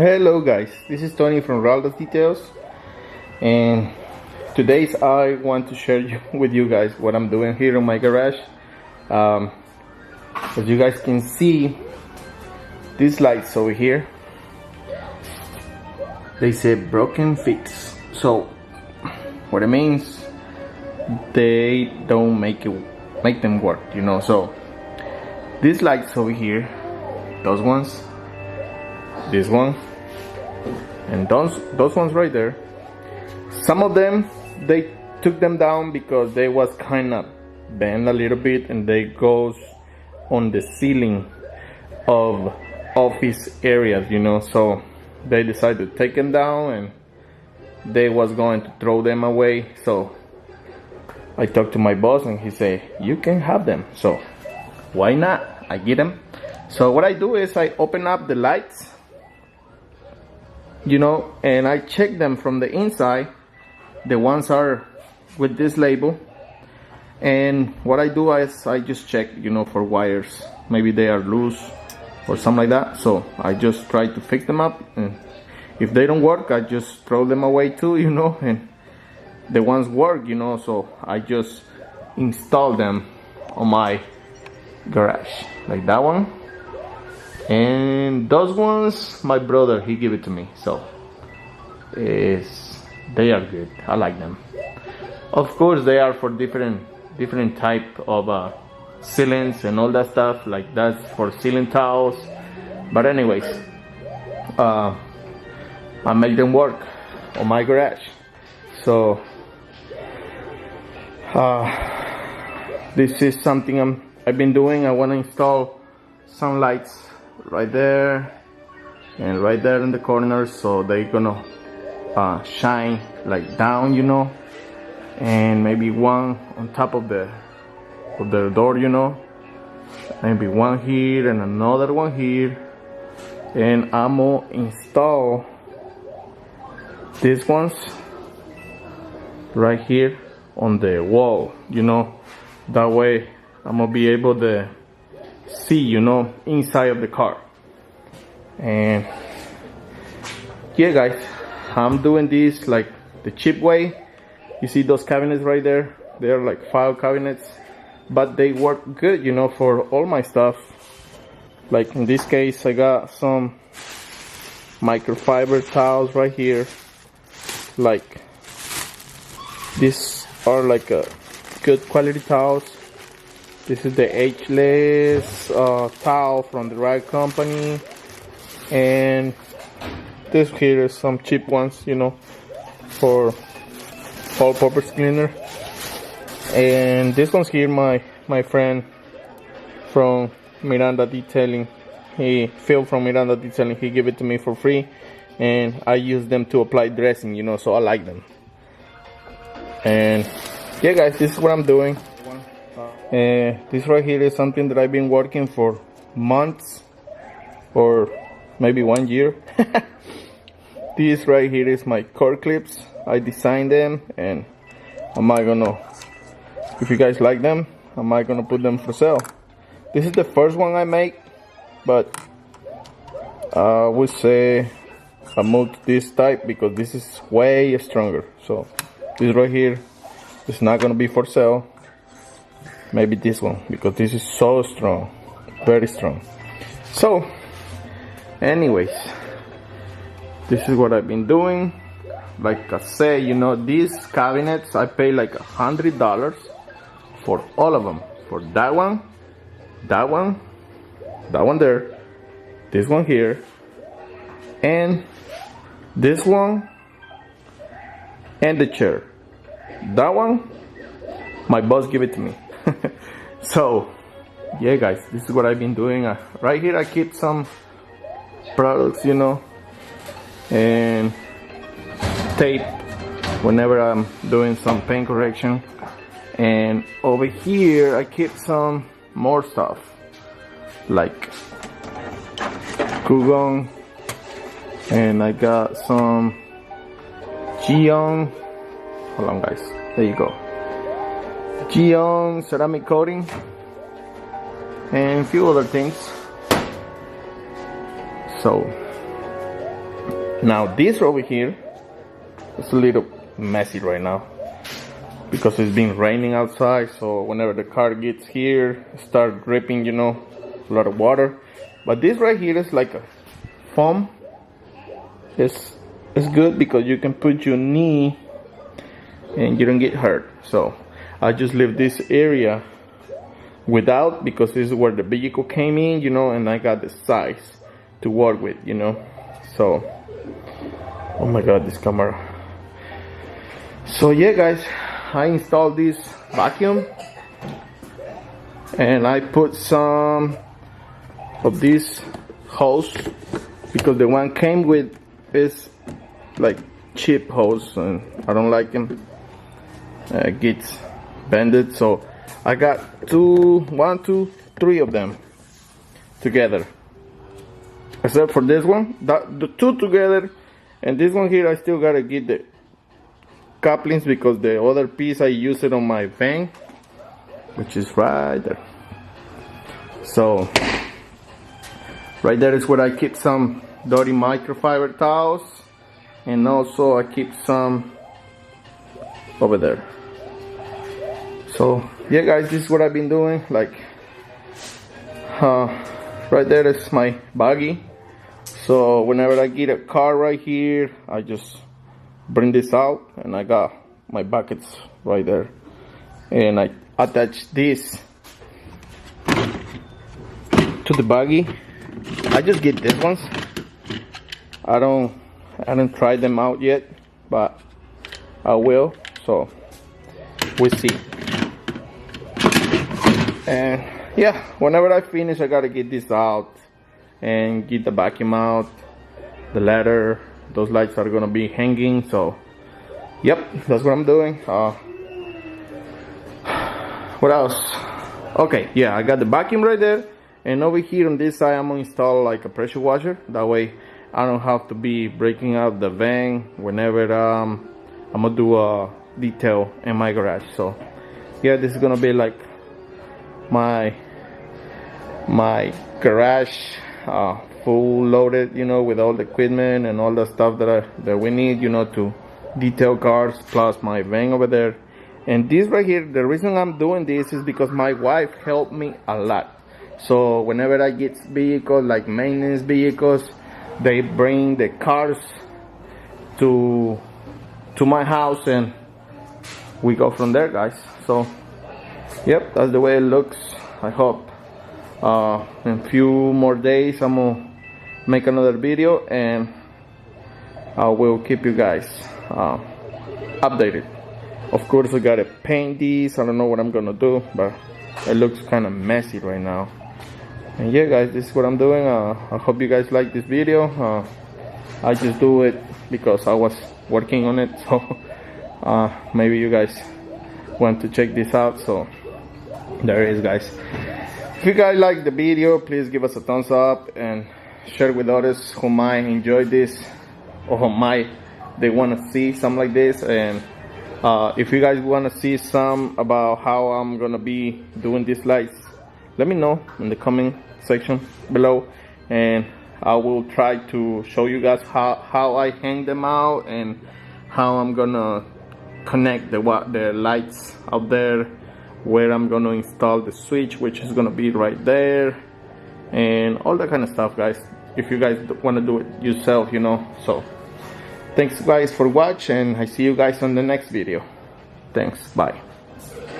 Hello guys, this is Tony from Raldo's Details, and today's I want to share with you guys what I'm doing here in my garage. As you guys can see, these lights over here, they say broken fix. So what it means, they don't make them work, you know. So these lights over here, those ones, this one, and those ones right there, some of them they took them down because they was kind of bent a little bit, and they goes on the ceiling of office areas, you know. So they decided to take them down, and they was going to throw them away. So I talked to my boss, and he said, you can have them. So why not? I get them. So what I do is I open up the lights, you know, and I check them from the inside. The ones are with this label, and what I do is I just check, you know, for wires, maybe they are loose or something like that. So I just try to fix them up, and if they don't work, I just throw them away too, you know. And the ones work, you know, so I just install them on my garage, like that one. And those ones, my brother, he gave it to me. So they are good. I like them. Of course, they are for different type of ceilings and all that stuff. Like that's for ceiling tiles. But anyways, I make them work on my garage. So this is something I've been doing. I want to install some lights right there and right there in the corners, so they gonna shine like down, you know, and maybe one on top of the door, you know, maybe one here and another one here. And I'm gonna install these ones right here on the wall, you know. That way I'm gonna be able to see, you know, inside of the car. And yeah guys, I'm doing this like the cheap way. You see those cabinets right there? They're like file cabinets, but they work good, you know, for all my stuff. Like in this case, I got some microfiber tiles right here. Like these are like a good quality tiles. This is the H-less towel from the right company, and this here is some cheap ones, you know, for all-purpose cleaner. And this one's here, my friend from Miranda Detailing, Phil from Miranda Detailing, he gave it to me for free, and I use them to apply dressing, you know, so I like them. And yeah guys, this is what I'm doing. This right here is something that I've been working for months or maybe 1 year. This right here is my cord clips. I designed them, and if you guys like them, I might gonna put them for sale. This is the first one I make, but I would say I moved to this type because this is way stronger. So this right here is not gonna be for sale. Maybe this one, because this is so strong, very strong. So anyways, this is what I've been doing. Like I say, you know, these cabinets I pay like $100 for all of them. For that one, that one there, this one here, and this one, and the chair. That one, my boss gave it to me. So yeah guys, this is what I've been doing. Right here I keep some products, you know, and tape whenever I'm doing some paint correction. And over here I keep some more stuff like glue gun, and I got some Geon, hold on guys, there you go, Geon ceramic coating, and a few other things. So Now this over here is a little messy right now because it's been raining outside, so whenever the car gets here it starts dripping, you know, a lot of water. But this right here is like a foam. It's good because you can put your knee and you don't get hurt. So I just leave this area without, because this is where the vehicle came in, you know, and I got the size to work with, you know. So oh my god, this camera. So yeah guys, I installed this vacuum and I put some of this hose because the one came with is like cheap hose and I don't like them. Gets bended, so I got 1, 2, 3 of them together, except for this one, the 2 together, and this one here I still gotta get the couplings because the other piece I use it on my van, which is right there. So right there is where I keep some dirty microfiber towels, and also I keep some over there. So yeah guys, this is what I've been doing. Like right there is my buggy, so whenever I get a car right here I just bring this out, and I got my buckets right there, and I attach this to the buggy. I just get these ones. I haven't tried them out yet, but I will, so we'll see. And yeah, whenever I finish I gotta get this out and get the vacuum out, the ladder. Those lights are gonna be hanging, so yep, that's what I'm doing. What else? Okay, yeah, I got the vacuum right there, and over here on this side I'm gonna install like a pressure washer. That way I don't have to be breaking out the van whenever I'm gonna do a detail in my garage. So yeah, this is gonna be like my garage full loaded, you know, with all the equipment and all the stuff that we need, you know, to detail cars, plus my van over there. And this right here, the reason I'm doing this is because my wife helped me a lot. So whenever I get vehicles, like maintenance vehicles, they bring the cars to my house and we go from there, guys. So yep, that's the way it looks. I hope in a few more days I'm gonna make another video and I will keep you guys updated. Of course I gotta paint these. I don't know what I'm gonna do, but it looks kind of messy right now. And yeah guys, this is what I'm doing. I hope you guys like this video. I just do it because I was working on it, so maybe you guys want to check this out. So there it is, guys. If you guys like the video, please give us a thumbs up and share with others who might enjoy this or who might they want to see something like this. And if you guys want to see some about how I'm gonna be doing these lights, let me know in the comment section below, and I will try to show you guys how I hang them out and how I'm gonna connect the lights out there, where I'm gonna install the switch, which is gonna be right there, and all that kind of stuff, guys, if you guys want to do it yourself, you know. So thanks guys for watching, and I see you guys on the next video. Thanks, bye.